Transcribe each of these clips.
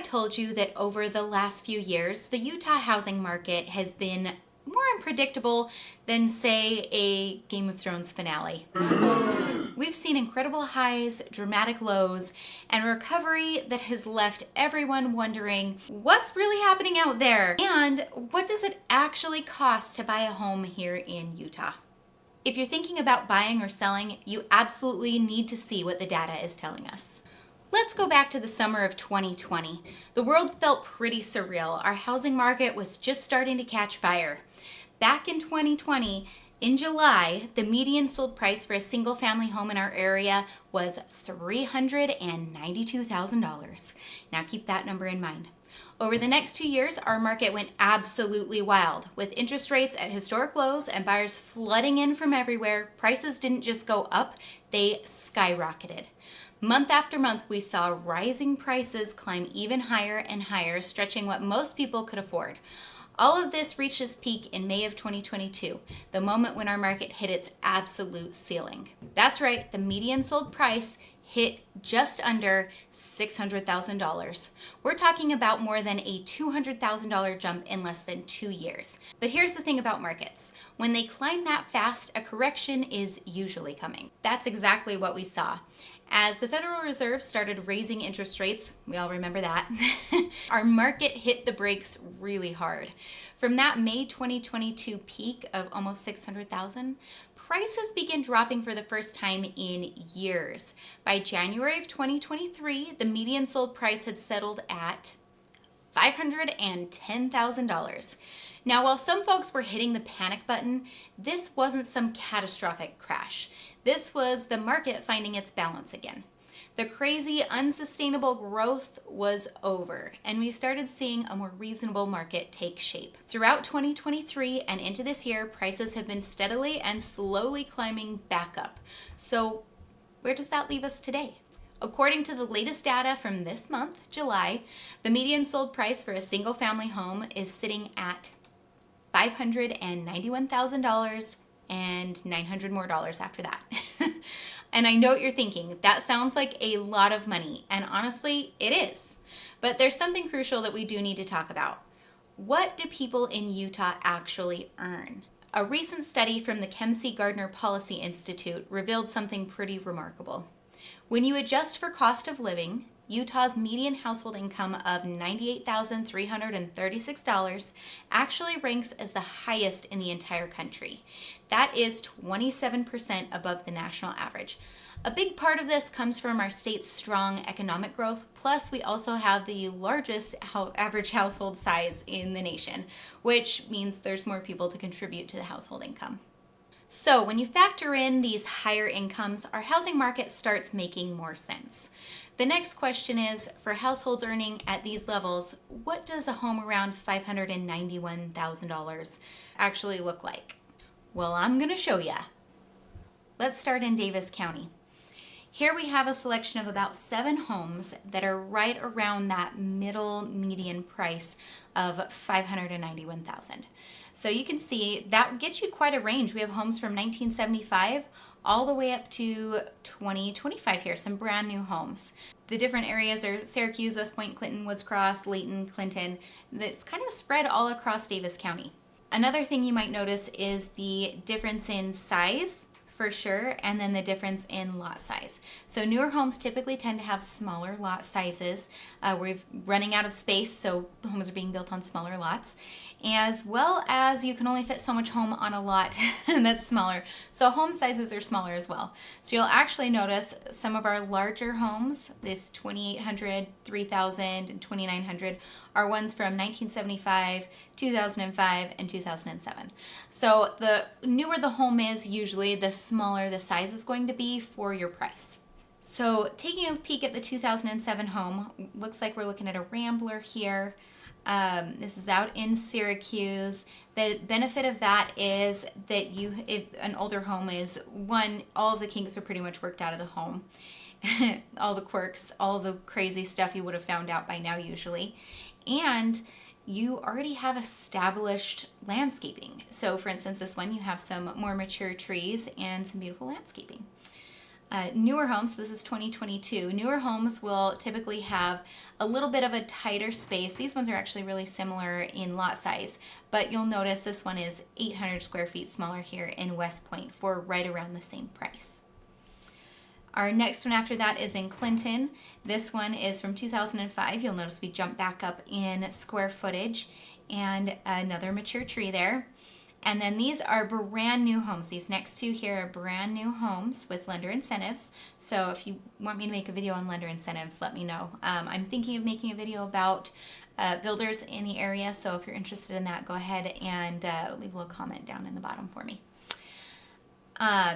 told you that over the last few years, the Utah housing market has been more unpredictable than, say, a Game of Thrones finale. We've seen incredible highs, dramatic lows, and recovery that has left everyone wondering what's really happening out there and what does it actually cost to buy a home here in Utah. If you're thinking about buying or selling, you absolutely need to see what the data is telling us. Let's go back to the summer of 2020. The world felt pretty surreal. Our housing market was just starting to catch fire. Back in 2020, in July, the median sold price for a single family home in our area was $392,000. Now keep that number in mind. Over the next 2 years, our market went absolutely wild. With interest rates at historic lows and buyers flooding in from everywhere, prices didn't just go up, they skyrocketed. Month after month, we saw rising prices climb even higher and higher, stretching what most people could afford. All of this reached its peak in May of 2022, the moment when our market hit its absolute ceiling. That's right, the median sold price hit just under $600,000. We're talking about more than a $200,000 jump in less than 2 years. But here's the thing about markets. When they climb that fast, a correction is usually coming. That's exactly what we saw. As the Federal Reserve started raising interest rates, we all remember that, our market hit the brakes really hard. From that May 2022 peak of almost $600,000, prices began dropping for the first time in years. By January of 2023, the median sold price had settled at $510,000. Now, while some folks were hitting the panic button, this wasn't some catastrophic crash. This was the market finding its balance again. The crazy, unsustainable growth was over, and we started seeing a more reasonable market take shape. Throughout 2023 and into this year, prices have been steadily and slowly climbing back up. So, where does that leave us today? According to the latest data from this month, July, the median sold price for a single family home is sitting at $591,000 and $900 more after that. And I know what you're thinking, that sounds like a lot of money, and honestly, it is. But there's something crucial that we do need to talk about. What do people in Utah actually earn? A recent study from the Kem C Gardner Policy Institute revealed something pretty remarkable. When you adjust for cost of living, Utah's median household income of $98,336 actually ranks as the highest in the entire country. That is 27% above the national average. A big part of this comes from our state's strong economic growth, plus we also have the largest average household size in the nation, which means there's more people to contribute to the household income. So when you factor in these higher incomes, our housing market starts making more sense. The next question is, for households earning at these levels, what does a home around $591,000 actually look like? Well, I'm going to show you. Let's start in Davis County. Here we have a selection of about 7 homes that are right around that middle median price of $591,000. So you can see that gets you quite a range. We have homes from 1975 all the way up to 2025 here, some brand new homes. The different areas are Syracuse, West Point, Clinton, Woods Cross, Layton, Clinton. That's kind of spread all across Davis County. Another thing you might notice is the difference in size, for sure, and then the difference in lot size. So newer homes typically tend to have smaller lot sizes. We're running out of space, so homes are being built on smaller lots, as well as you can only fit so much home on a lot that's smaller. So home sizes are smaller as well. So you'll actually notice some of our larger homes, this 2,800, 3,000, and 2,900, are ones from 1975, 2005, and 2007. So the newer the home is, usually the smaller the size is going to be for your price. So taking a peek at the 2007 home, looks like we're looking at a Rambler here. This is out in Syracuse. The benefit of that is that if an older home is, one, all of the kinks are pretty much worked out of the home. All the quirks, all the crazy stuff you would have found out by now usually. And you already have established landscaping. So for instance, this one, you have some more mature trees and some beautiful landscaping. Newer homes, this is 2022, newer homes will typically have a little bit of a tighter space. These ones are actually really similar in lot size, but you'll notice this one is 800 square feet smaller here in West Point for right around the same price. Our next one after that is in Clinton. This one is from 2005. You'll notice we jump back up in square footage and another mature tree there. And then these are brand new homes. These next two here are brand new homes with lender incentives. So if you want me to make a video on lender incentives, let me know. I'm thinking of making a video about builders in the area. So if you're interested in that, go ahead and leave a little comment down in the bottom for me.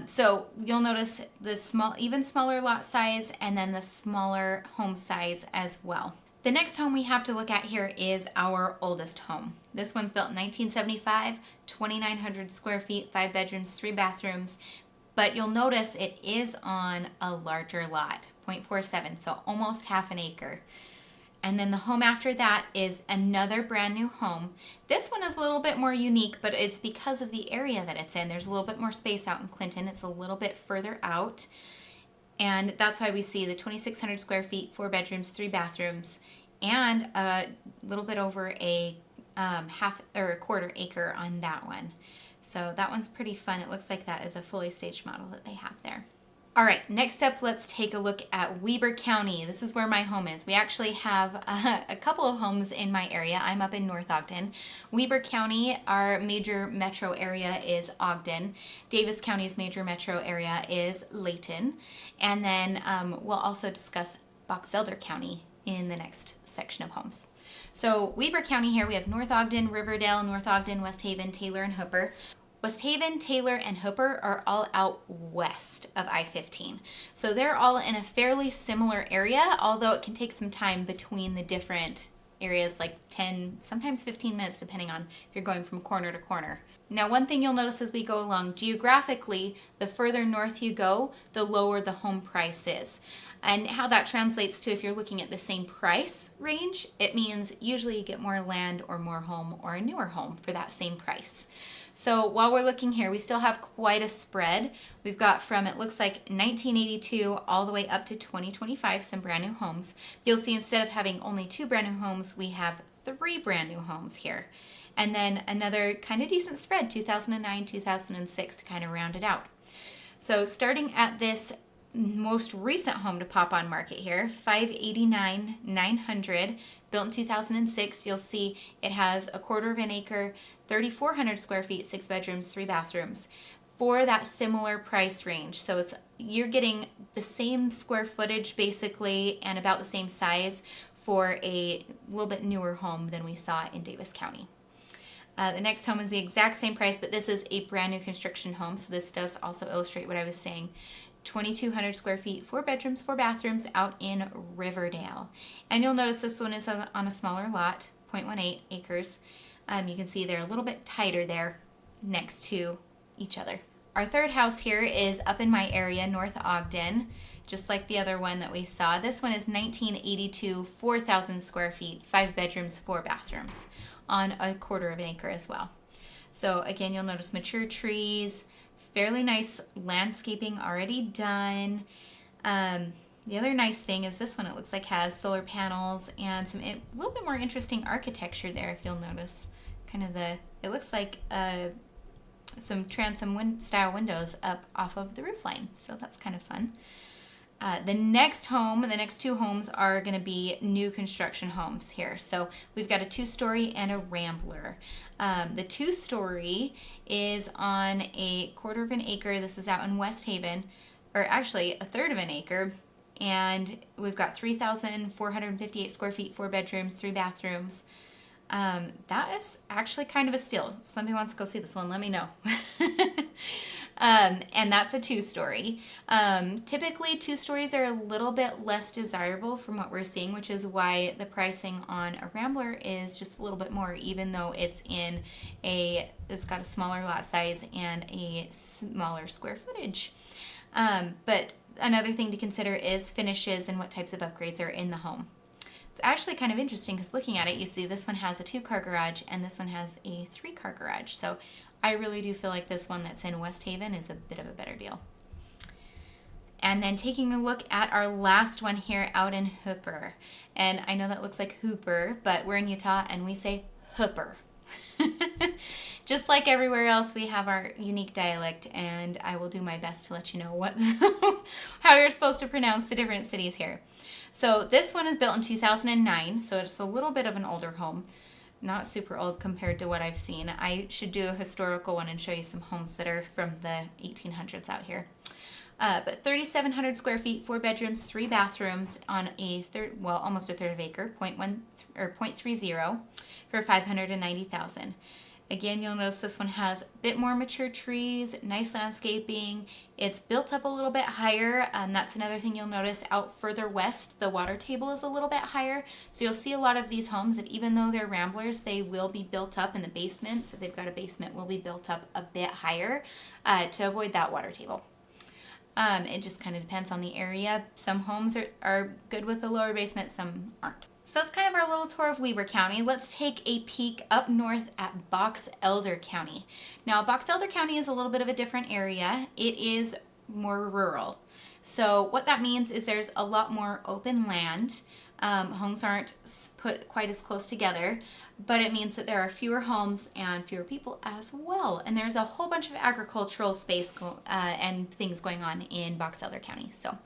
So you'll notice the even smaller lot size and then the smaller home size as well. The next home we have to look at here is our oldest home. This one's built in 1975, 2,900 square feet, 5 bedrooms, 3 bathrooms, but you'll notice it is on a larger lot, 0.47, so almost half an acre. And then the home after that is another brand new home. This one is a little bit more unique, but it's because of the area that it's in. There's a little bit more space out in Clinton. It's a little bit further out. And that's why we see the 2,600 square feet, 4 bedrooms, 3 bathrooms, and a little bit over a half or a quarter acre on that one. So that one's pretty fun. It looks like that is a fully staged model that they have there. All right, next up, let's take a look at Weber County. This is where my home is. We actually have a couple of homes in my area. I'm up in North Ogden. Weber County, our major metro area is Ogden. Davis County's major metro area is Layton. And then we'll also discuss Box Elder County in the next section of homes. So Weber County here, we have North Ogden, Riverdale, North Ogden, West Haven, Taylor, and Hooper. West Haven, Taylor, and Hooper are all out west of I-15. So they're all in a fairly similar area, although it can take some time between the different areas, like 10, sometimes 15 minutes, depending on if you're going from corner to corner. Now, one thing you'll notice as we go along, geographically, the further north you go, the lower the home price is. And how that translates to if you're looking at the same price range, it means usually you get more land or more home or a newer home for that same price. So while we're looking here, we still have quite a spread. We've got from, it looks like 1982 all the way up to 2025, some brand new homes. You'll see instead of having only 2 brand new homes, we have 3 brand new homes here. And then another kind of decent spread, 2009, 2006 to kind of round it out. So starting at this most recent home to pop on market here, 589,900, built in 2006. You'll see it has a quarter of an acre, 3,400 square feet, 6 bedrooms, 3 bathrooms for that similar price range. So you're getting the same square footage basically and about the same size for a little bit newer home than we saw in Davis County. The next home is the exact same price, but this is a brand new construction home. So this does also illustrate what I was saying. 2,200 square feet, 4 bedrooms, 4 bathrooms out in Riverdale. And you'll notice this one is on a smaller lot, 0.18 acres. You can see they're a little bit tighter there next to each other. Our third house here is up in my area, North Ogden, just like the other one that we saw. This one is 1982, 4,000 square feet, 5 bedrooms, 4 bathrooms on a quarter of an acre as well. So again, you'll notice mature trees, fairly nice landscaping already done. The other nice thing is this one, it looks like has solar panels and some a little bit more interesting architecture there, if you'll notice. Kind of it looks like some transom style windows up off of the roof line. So that's kind of fun. The next 2 homes are going to be new construction homes here. So we've got a 2-story and a rambler. The 2-story is on a quarter of an acre. This is out in West Haven, or actually a third of an acre. And we've got 3,458 square feet, 4 bedrooms, 3 bathrooms. That is actually kind of a steal. If somebody wants to go see this one, let me know. And that's a 2-story. Typically 2 stories are a little bit less desirable from what we're seeing, which is why the pricing on a rambler is just a little bit more, even though it's got a smaller lot size and a smaller square footage. But another thing to consider is finishes and what types of upgrades are in the home. It's actually kind of interesting because looking at it, you see this one has a 2-car garage and this one has a 3-car garage. So I really do feel like this one that's in West Haven is a bit of a better deal. And then taking a look at our last one here out in Hooper. And I know that looks like Hooper, but we're in Utah and we say Hooper. Just like everywhere else, we have our unique dialect, and I will do my best to let you know what how you're supposed to pronounce the different cities here. So this one is built in 2009, so it's a little bit of an older home. Not super old compared to what I've seen. I should do a historical one and show you some homes that are from the 1800s out here. But 3,700 square feet, 4 bedrooms, 3 bathrooms on almost a third of acre, 0.30 for $590,000. Again, you'll notice this one has a bit more mature trees, nice landscaping. It's built up a little bit higher. That's another thing you'll notice out further west, the water table is a little bit higher. So you'll see a lot of these homes that even though they're ramblers, they will be built up in the basements. If they've got a basement, will be built up a bit higher to avoid that water table. It just kind of depends on the area. Some homes are good with a lower basement, some aren't. So that's kind of our little tour of Weber County. Let's take a peek up north at Box Elder County. Now, Box Elder County is a little bit of a different area. It is more rural. So what that means is there's a lot more open land. Homes aren't put quite as close together, but it means that there are fewer homes and fewer people as well. And there's a whole bunch of agricultural space and things going on in Box Elder County. So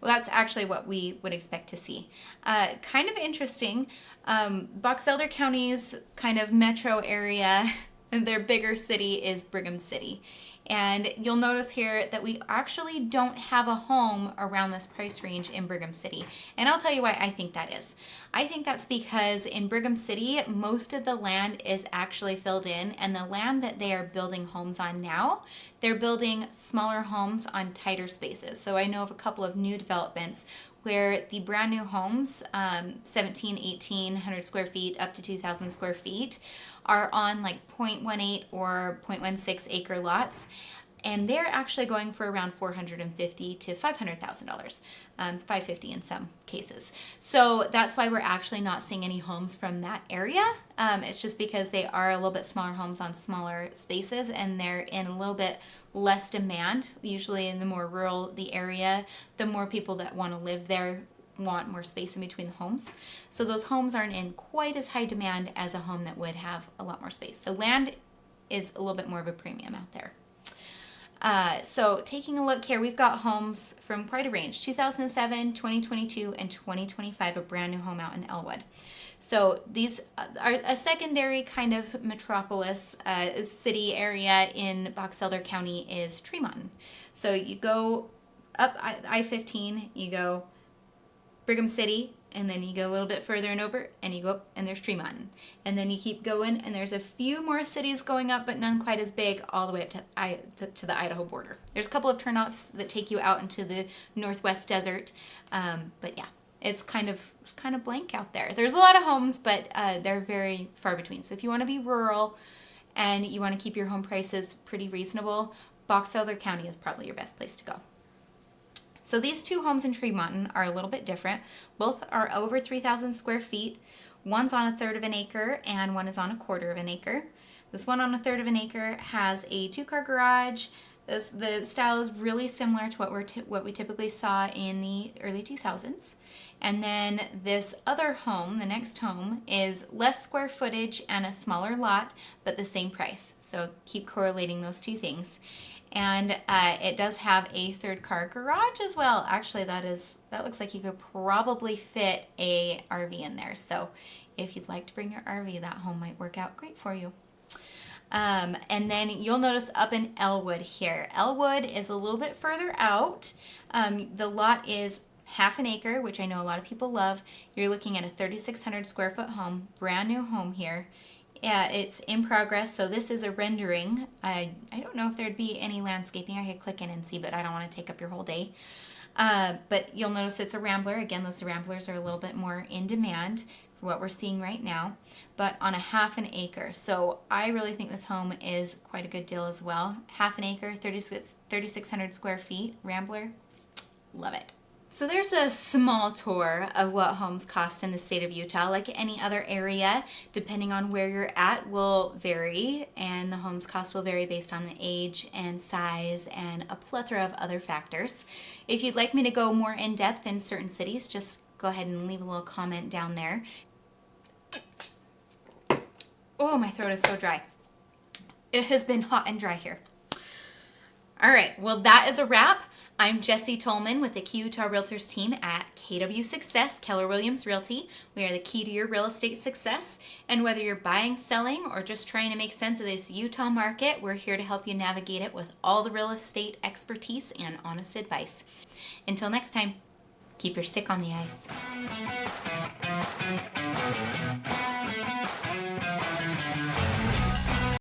well, that's actually what we would expect to see. Kind of interesting, Box Elder County's kind of metro area, their bigger city is Brigham City. And you'll notice here that we actually don't have a home around this price range in Brigham City. And I'll tell you why I think that is. I think that's because in Brigham City, most of the land is actually filled in, and the land that they are building homes on now, they're building smaller homes on tighter spaces. So I know of a couple of new developments where the brand new homes, 17, 1,800 square feet up to 2,000 square feet, are on like 0.18 or 0.16 acre lots, and they're actually going for around $450,000 to $500,000, $550,000 in some cases. So that's why we're actually not seeing any homes from that area. It's just because they are a little bit smaller homes on smaller spaces, and they're in a little bit less demand. Usually in the more rural the area, the more people that want to live there want more space in between the homes. So those homes aren't in quite as high demand as a home that would have a lot more space. So land is a little bit more of a premium out there. So taking a look here, we've got homes from quite a range, 2007, 2022, and 2025, a brand new home out in Elwood. So these are a secondary kind of metropolis city area in Box Elder County is Tremont. So you go up I-15, you go Brigham City, and then you go a little bit further and over, and you go up, and there's Tremont. And then you keep going, and there's a few more cities going up, but none quite as big, all the way up to the Idaho border. There's a couple of turnouts that take you out into the northwest desert, but yeah, it's kind of blank out there. There's a lot of homes, but they're very far between. So if you want to be rural and you want to keep your home prices pretty reasonable, Box Elder County is probably your best place to go. So these two homes in Tremont are a little bit different. Both are over 3,000 square feet. One's on a third of an acre and one is on a quarter of an acre. This one on a third of an acre has a 2-car garage. The style is really similar to what we typically saw in the early 2000s. And then this other home, the next home, is less square footage and a smaller lot, but the same price. So keep correlating those two things. And it does have a 3rd-car garage as well. Actually, that looks like you could probably fit a RV in there. So if you'd like to bring your RV, that home might work out great for you. And then you'll notice up in Elwood here. Elwood is a little bit further out. The lot is half an acre, which I know a lot of people love. You're looking at a 3,600 square foot home, brand new home here. Yeah, it's in progress, so this is a rendering. I don't know if there'd be any landscaping. I could click in and see, but I don't want to take up your whole day. But you'll notice it's a rambler. Again, those ramblers are a little bit more in demand for what we're seeing right now, but on a half an acre. So I really think this home is quite a good deal as well. Half an acre, 3,600 square feet, rambler. Love it. So there's a small tour of what homes cost in the state of Utah. Like any other area, depending on where you're at, will vary, and the homes cost will vary based on the age and size and a plethora of other factors. If you'd like me to go more in depth in certain cities, just go ahead and leave a little comment down there. Oh, my throat is so dry. It has been hot and dry here. All right, well, that is a wrap. I'm Jessie Tolman with the Key Utah Realtors team at KW Success, Keller Williams Realty. We are the key to your real estate success. And whether you're buying, selling, or just trying to make sense of this Utah market, we're here to help you navigate it with all the real estate expertise and honest advice. Until next time, keep your stick on the ice.